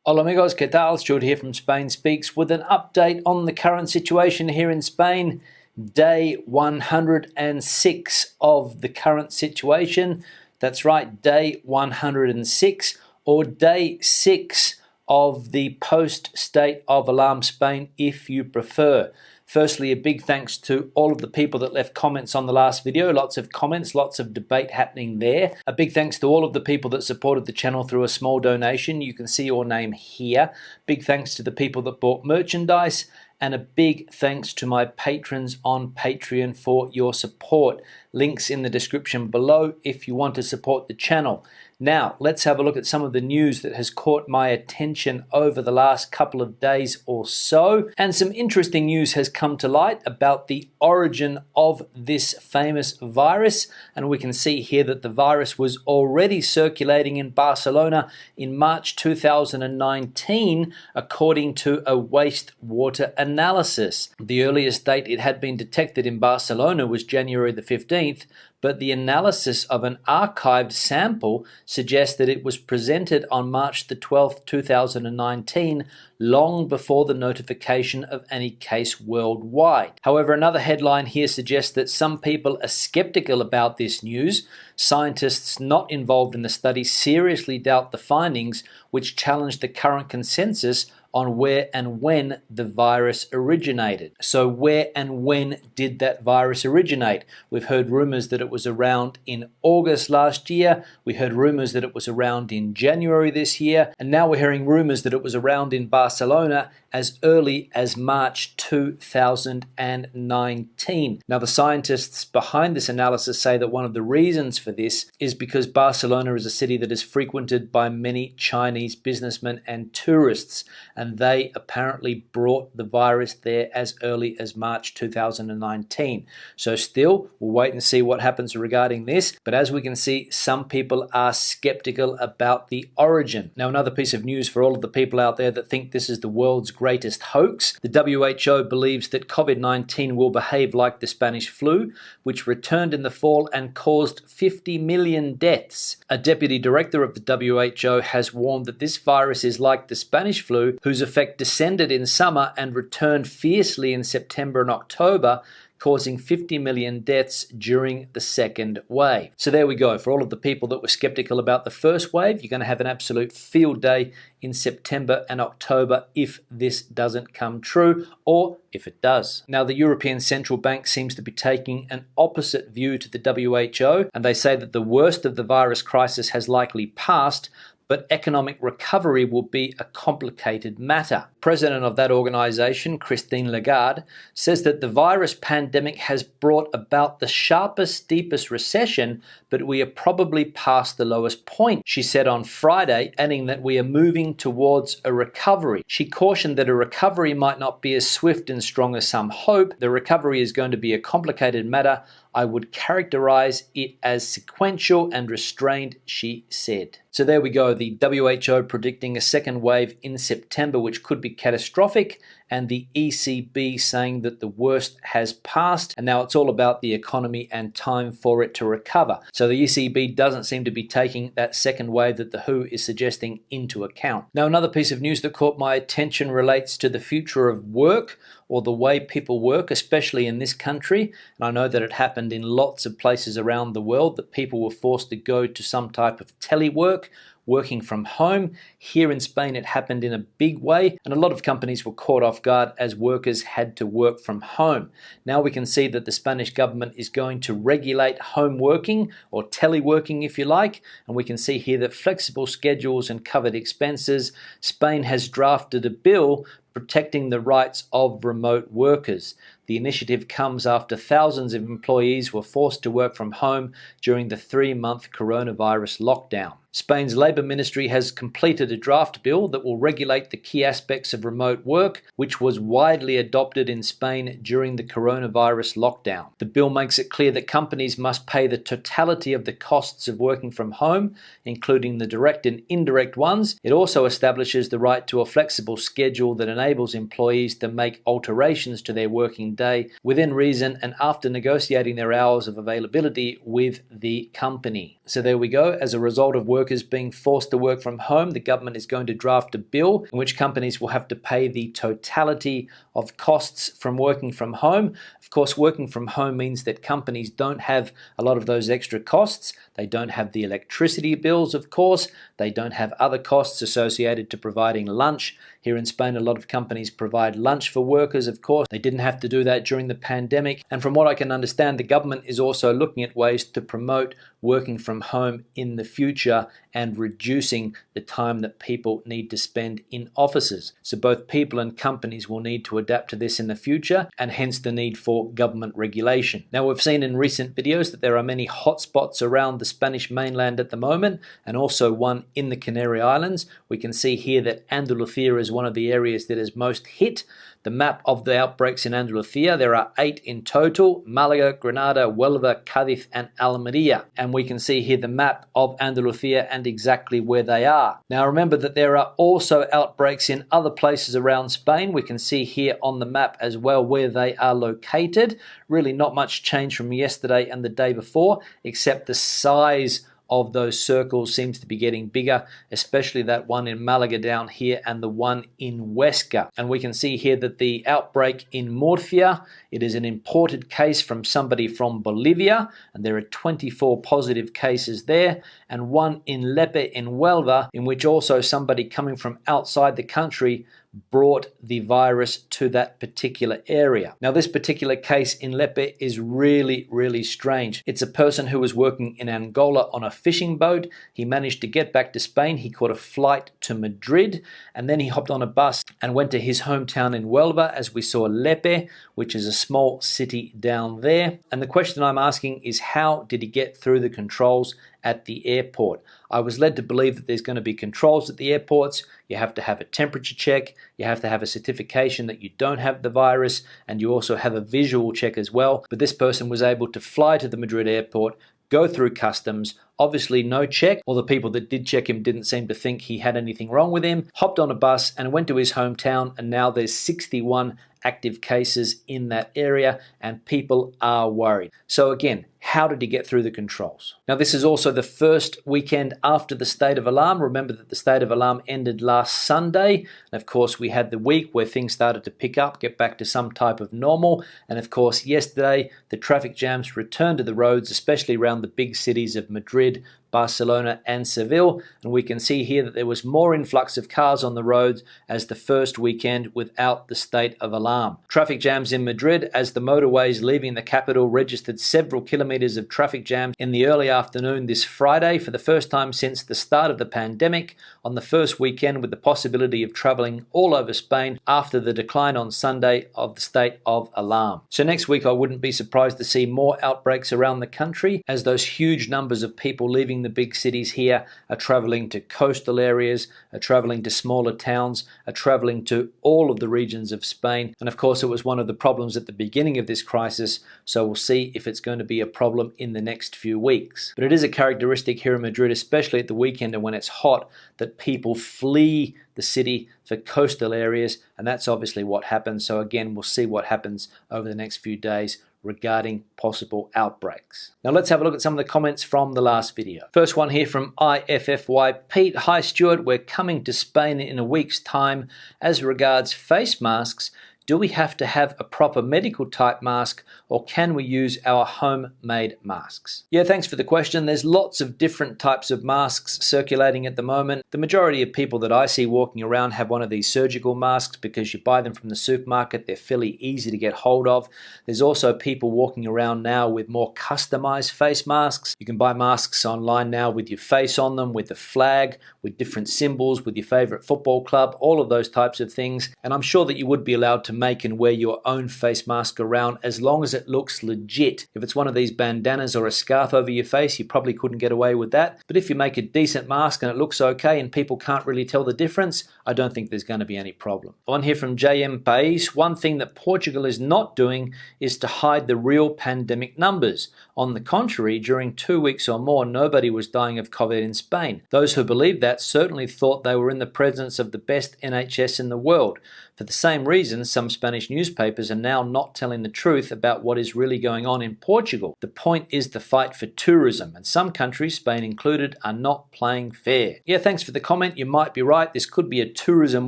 Hola amigos, ¿qué tal? Stuart here from Spain Speaks with an update on the current situation here in Spain. Day 106 of the current situation. That's right, day 106 or day 6 of the post-state of alarm Spain if you prefer. Firstly, a big thanks to all of the people that left comments on the last video. Lots of comments, lots of debate happening there. A big thanks to all of the people that supported the channel through a small donation. You can see your name here. Big thanks to the people that bought merchandise. And a big thanks to my patrons on Patreon for your support. Links in the description below if you want to support the channel. Now, let's have a look at some of the news that has caught my attention over the last couple of days or so. And some interesting news has come to light about the origin of this famous virus. And we can see here that the virus was already circulating in Barcelona in March 2019, according to a wastewater analysis. The earliest date it had been detected in Barcelona was January the 15th, but the analysis of an archived sample suggests that it was presented on March the 12th, 2019, long before the notification of any case worldwide. However, another headline here suggests that some people are skeptical about this news. Scientists not involved in the study seriously doubt the findings, which challenge the current consensus on where and when the virus originated. So where and when did that virus originate? We've heard rumors that it was around in August last year. We heard rumors that it was around in January this year. And now we're hearing rumors that it was around in Barcelona as early as March 2019. Now, the scientists behind this analysis say that one of the reasons for this is because Barcelona is a city that is frequented by many Chinese businessmen and tourists, and they apparently brought the virus there as early as March 2019. So still, we'll wait and see what happens regarding this, but as we can see, some people are skeptical about the origin. Now, another piece of news for all of the people out there that think this is the world's greatest hoax. The WHO believes that COVID-19 will behave like the Spanish flu, which returned in the fall and caused 50 million deaths. A deputy director of the WHO has warned that this virus is like the Spanish flu, whose effect descended in summer and returned fiercely in September and October, causing 50 million deaths during the second wave. So there we go. For all of the people that were skeptical about the first wave, you're going to have an absolute field day in September and October if this doesn't come true, or if it does. Now, the European Central Bank seems to be taking an opposite view to the WHO, and they say that the worst of the virus crisis has likely passed, but economic recovery will be a complicated matter. President of that organization, Christine Lagarde, says that the virus pandemic has brought about the sharpest, deepest recession, but we are probably past the lowest point, she said on Friday, adding that we are moving towards a recovery. She cautioned that a recovery might not be as swift and strong as some hope. The recovery is going to be a complicated matter. I would characterize it as sequential and restrained, she said. So there we go, the WHO predicting a second wave in September, which could be catastrophic, and the ECB saying that the worst has passed, and now it's all about the economy and time for it to recover. So the ECB doesn't seem to be taking that second wave that the WHO is suggesting into account. Now, another piece of news that caught my attention relates to the future of work, or the way people work, especially in this country. And I know that it happened in lots of places around the world, that people were forced to go to some type of telework, working from home. Here in Spain, it happened in a big way, and a lot of companies were caught off guard as workers had to work from home. Now we can see that the Spanish government is going to regulate home working, or teleworking if you like, and we can see here that flexible schedules and covered expenses. Spain has drafted a bill protecting the rights of remote workers. The initiative comes after thousands of employees were forced to work from home during the 3-month coronavirus lockdown. Spain's Labour Ministry has completed a draft bill that will regulate the key aspects of remote work, which was widely adopted in Spain during the coronavirus lockdown. The bill makes it clear that companies must pay the totality of the costs of working from home, including the direct and indirect ones. It also establishes the right to a flexible schedule that enables employees to make alterations to their working day within reason and after negotiating their hours of availability with the company. So there we go. As a result of workers being forced to work from home, the government is going to draft a bill in which companies will have to pay the totality of costs from working from home. Of course, working from home means that companies don't have a lot of those extra costs. They don't have the electricity bills, of course. They don't have other costs associated to providing lunch. Here in Spain, a lot of companies provide lunch for workers, of course. They didn't have to do that during the pandemic. And from what I can understand, the government is also looking at ways to promote working from home in the future and reducing the time that people need to spend in offices. So both people and companies will need to adapt to this in the future, and hence the need for government regulation. Now, we've seen in recent videos that there are many hotspots around the Spanish mainland at the moment, and also one in the Canary Islands. We can see here that Andalusia is one of the areas that is most hit. The map of the outbreaks in Andalusia, there are 8 in total: Malaga, Granada, Huelva, Cádiz, and Almería. And we can see here the map of Andalusia and exactly where they are. Now remember that there are also outbreaks in other places around Spain. We can see here on the map as well where they are located. Really not much change from yesterday and the day before, except the size of those circles seems to be getting bigger, especially that one in Malaga down here and the one in Huesca. And we can see here that the outbreak in Murcia, it is an imported case from somebody from Bolivia, and there are 24 positive cases there, and one in Lepe in Huelva, in which also somebody coming from outside the country brought the virus to that particular area. Now, this particular case in Lepe is really, really strange. It's a person who was working in Angola on a fishing boat. He managed to get back to Spain. He caught a flight to Madrid, and then he hopped on a bus and went to his hometown in Huelva, as we saw Lepe, which is a small city down there. And the question I'm asking is, how did he get through the controls at the airport? I was led to believe that there's going to be controls at the airports. You have to have a temperature check, you have to have a certification that you don't have the virus, and you also have a visual check as well. But this person was able to fly to the Madrid airport, go through customs, obviously no check, or the people that did check him didn't seem to think he had anything wrong with him, hopped on a bus and went to his hometown, and now there's 61 active cases in that area, and people are worried. So again, how did he get through the controls? Now, this is also the first weekend after the state of alarm. Remember that the state of alarm ended last Sunday. And of course, we had the week where things started to pick up, get back to some type of normal. And of course, yesterday, the traffic jams returned to the roads, especially around the big cities of Madrid, Barcelona and Seville, and we can see here that there was more influx of cars on the roads as the first weekend without the state of alarm. Traffic jams in Madrid as the motorways leaving the capital registered several kilometers of traffic jams in the early afternoon this Friday for the first time since the start of the pandemic, on the first weekend with the possibility of traveling all over Spain after the decline on Sunday of the state of alarm. So next week I wouldn't be surprised to see more outbreaks around the country, as those huge numbers of people leaving the big cities here are traveling to coastal areas, are traveling to smaller towns, are traveling to all of the regions of Spain. And of course, it was one of the problems at the beginning of this crisis, so we'll see if it's going to be a problem in the next few weeks. But it is a characteristic here in Madrid, especially at the weekend and when it's hot, that people flee the city for coastal areas, and that's obviously what happens. So again, we'll see what happens over the next few days regarding possible outbreaks. Now let's have a look at some of the comments from the last video. First one here from IFFY Pete. Hi Stuart, we're coming to Spain in a week's time. As regards face masks, do we have to have a proper medical type mask, or can we use our homemade masks? Yeah, thanks for the question. There's lots of different types of masks circulating at the moment. The majority of people that I see walking around have one of these surgical masks because you buy them from the supermarket. They're fairly easy to get hold of. There's also people walking around now with more customized face masks. You can buy masks online now with your face on them, with the flag, with different symbols, with your favorite football club, all of those types of things. And I'm sure that you would be allowed to make and wear your own face mask around as long as it looks legit. If it's one of these bandanas or a scarf over your face, you probably couldn't get away with that. But if you make a decent mask and it looks okay and people can't really tell the difference, I don't think there's going to be any problem. One here from JM Pais. One thing that Portugal is not doing is to hide the real pandemic numbers. On the contrary, during 2 weeks or more, nobody was dying of COVID in Spain. Those who believed that certainly thought they were in the presence of the best NHS in the world. For the same reason, some some Spanish newspapers are now not telling the truth about what is really going on in Portugal. The point is the fight for tourism, and some countries, Spain included, are not playing fair. Yeah, thanks for the comment. You might be right. This could be a tourism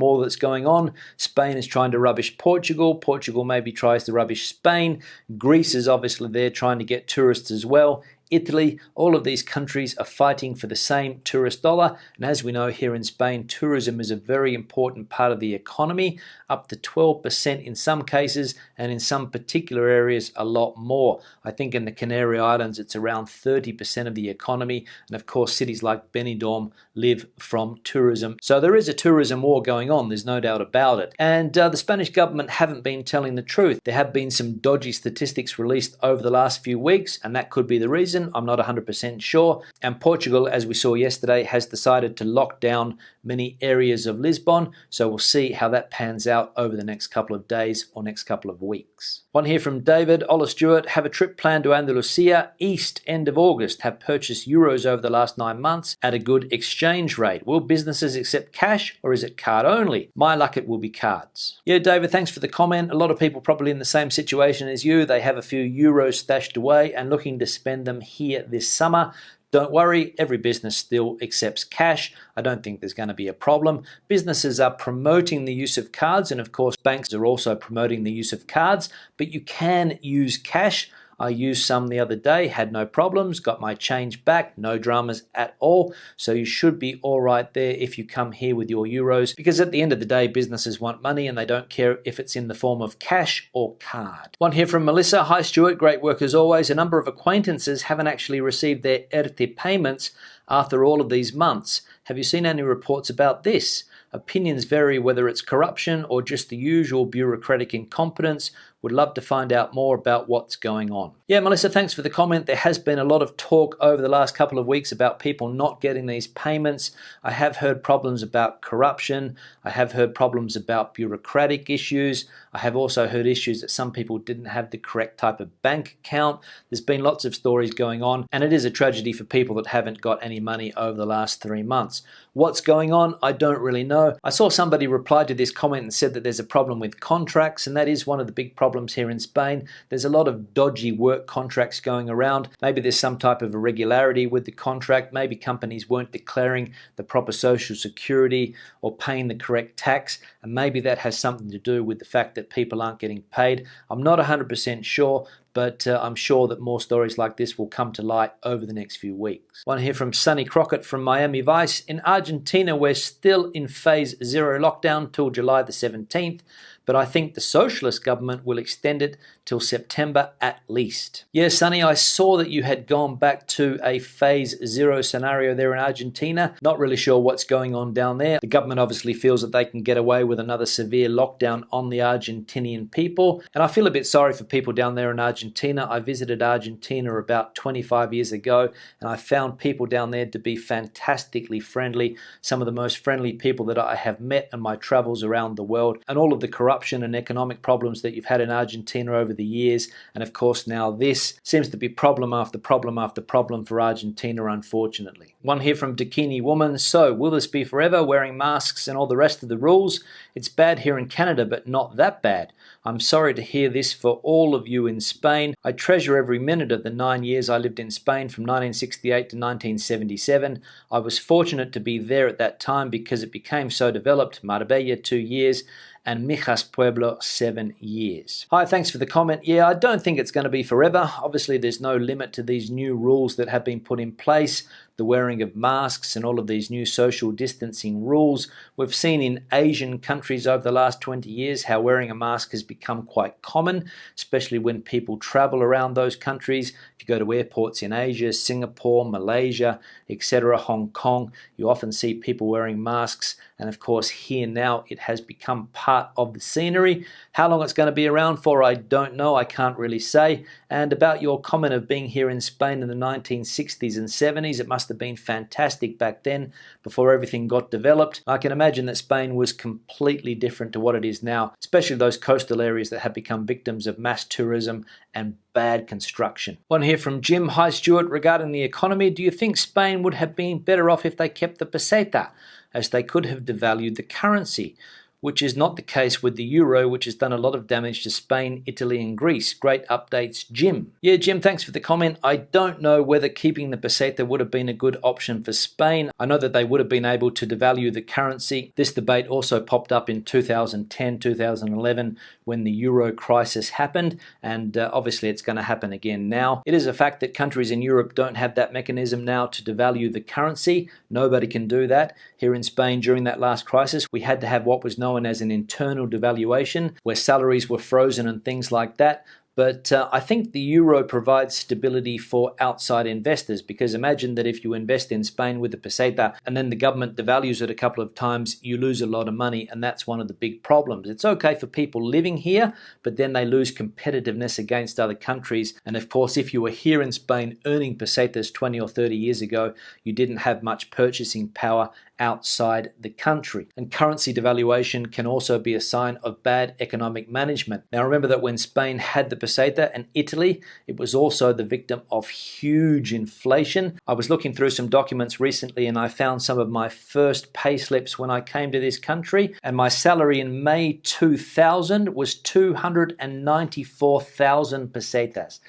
war that's going on. Spain is trying to rubbish Portugal. Portugal maybe tries to rubbish Spain. Greece is obviously there trying to get tourists as well. Italy, all of these countries are fighting for the same tourist dollar. And as we know here in Spain, tourism is a very important part of the economy, up to 12% in some cases, and in some particular areas a lot more. I think in the Canary Islands it's around 30% of the economy, and of course cities like Benidorm live from tourism. So there is a tourism war going on, there's no doubt about it. And the Spanish government haven't been telling the truth. There have been some dodgy statistics released over the last few weeks, and that could be the reason. I'm not 100% sure. And Portugal, as we saw yesterday, has decided to lock down many areas of Lisbon. So we'll see how that pans out over the next couple of days or next couple of weeks. One here from David. Ola Stewart, have a trip planned to Andalusia East end of August. Have purchased euros over the last 9 months at a good exchange rate. Will businesses accept cash or is it card only? My luck, it will be cards. Yeah, David, thanks for the comment. A lot of people probably in the same situation as you. They have a few euros stashed away and looking to spend them here this summer. Don't worry, every business still accepts cash. I don't think there's going to be a problem. Businesses are promoting the use of cards, and of course banks are also promoting the use of cards, but you can use cash. I used some the other day, had no problems, got my change back, no dramas at all. So you should be all right there if you come here with your euros, because at the end of the day, businesses want money and they don't care if it's in the form of cash or card. One here from Melissa. Hi Stuart, great work as always. A number of acquaintances haven't actually received their ERTE payments after all of these months. Have you seen any reports about this? Opinions vary whether it's corruption or just the usual bureaucratic incompetence. Would love to find out more about what's going on. Yeah, Melissa, thanks for the comment. There has been a lot of talk over the last couple of weeks about people not getting these payments. I have heard problems about corruption. I have heard problems about bureaucratic issues. I have also heard issues that some people didn't have the correct type of bank account. There's been lots of stories going on, and it is a tragedy for people that haven't got any money over the last 3 months. What's going on? I don't really know. I saw somebody reply to this comment and said that there's a problem with contracts, and that is one of the big problems here in Spain. There's a lot of dodgy work contracts going around. Maybe there's some type of irregularity with the contract. Maybe companies weren't declaring the proper social security or paying the correct tax, and maybe that has something to do with the fact that people aren't getting paid. I'm not 100% sure, but I'm sure that more stories like this will come to light over the next few weeks. One here from Sonny Crockett from Miami Vice. In Argentina, we're still in phase 0 lockdown till July the 17th, but I think the socialist government will extend it till September at least. Yes, Sonny, I saw that you had gone back to a phase 0 scenario there in Argentina. Not really sure what's going on down there. The government obviously feels that they can get away with another severe lockdown on the Argentinian people, and I feel a bit sorry for people down there in Argentina. I visited Argentina about 25 years ago, and I found people down there to be fantastically friendly, some of the most friendly people that I have met in my travels around the world, and all of the corruption and economic problems that you've had in Argentina over the years, and of course now this seems to be problem after problem after problem for Argentina, unfortunately. One here from Dakini Woman. So, will this be forever, wearing masks and all the rest of the rules? It's bad here in Canada, but not that bad. I'm sorry to hear this for all of you in Spain. I treasure every minute of the 9 years I lived in Spain from 1968 to 1977. I was fortunate to be there at that time because it became so developed. Marbella 2 years and Mijas Pueblo 7 years. Hi, thanks for the comment. Yeah, I don't think it's going to be forever. Obviously, there's no limit to these new rules that have been put in place, the wearing of masks and all of these new social distancing rules. We've seen in Asian countries over the last 20 years how wearing a mask has become quite common, especially when people travel around those countries. If you go to airports in Asia, Singapore, Malaysia, etc., Hong Kong, you often see people wearing masks. And of course, here now it has become part of the scenery. How long it's going to be around for, I don't know. I can't really say. And about your comment of being here in Spain in the 1960s and 70s, it must have been fantastic back then before everything got developed. I can imagine that Spain was completely different to what it is now, especially those coastal areas that have become victims of mass tourism and bad construction. One here from Jim. Hi Stuart, regarding the economy, do you think Spain would have been better off if they kept the peseta, as they could have devalued the currency? which is not the case with the euro, which has done a lot of damage to Spain, Italy, and Greece. Great updates, Jim. Yeah, Jim, thanks for the comment. I don't know whether keeping the peseta would have been a good option for Spain. I know that they would have been able to devalue the currency. This debate also popped up in 2010, 2011 when the euro crisis happened, and obviously it's going to happen again now. It is a fact that countries in Europe don't have that mechanism now to devalue the currency. Nobody can do that. Here in Spain, during that last crisis, we had to have what was known as an internal devaluation, where salaries were frozen and things like that. But I think the euro provides stability for outside investors, because imagine that if you invest in Spain with the peseta and then the government devalues it a couple of times, you lose a lot of money, and that's one of the big problems. It's okay for people living here, but then they lose competitiveness against other countries. And of course, if you were here in Spain earning pesetas 20 or 30 years ago, you didn't have much purchasing power outside the country. And currency devaluation can also be a sign of bad economic management. Now remember that when Spain had the peseta and Italy, it was also the victim of huge inflation. I was looking through some documents recently and I found some of my first pay slips when I came to this country, and my salary in May 2000 was 294,000 pesetas.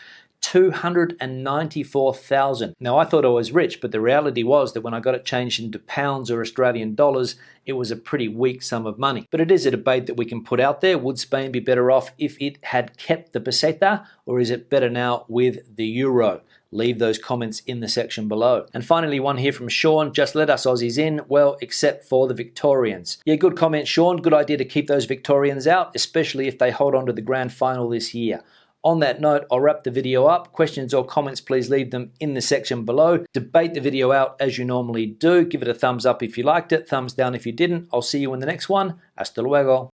294,000. Now I thought I was rich, but the reality was that when I got it changed into pounds or Australian dollars, it was a pretty weak sum of money. But it is a debate that we can put out there. Would Spain be better off if it had kept the peseta, or is it better now with the euro? Leave those comments in the section below. And finally, one here from Sean: just let us Aussies in, well, except for the Victorians. Yeah, good comment, Sean. Good idea to keep those Victorians out, especially if they hold on to the grand final this year. On that note, I'll wrap the video up. Questions or comments, please leave them in the section below. Debate the video out as you normally do. Give it a thumbs up if you liked it, thumbs down if you didn't. I'll see you in the next one. Hasta luego.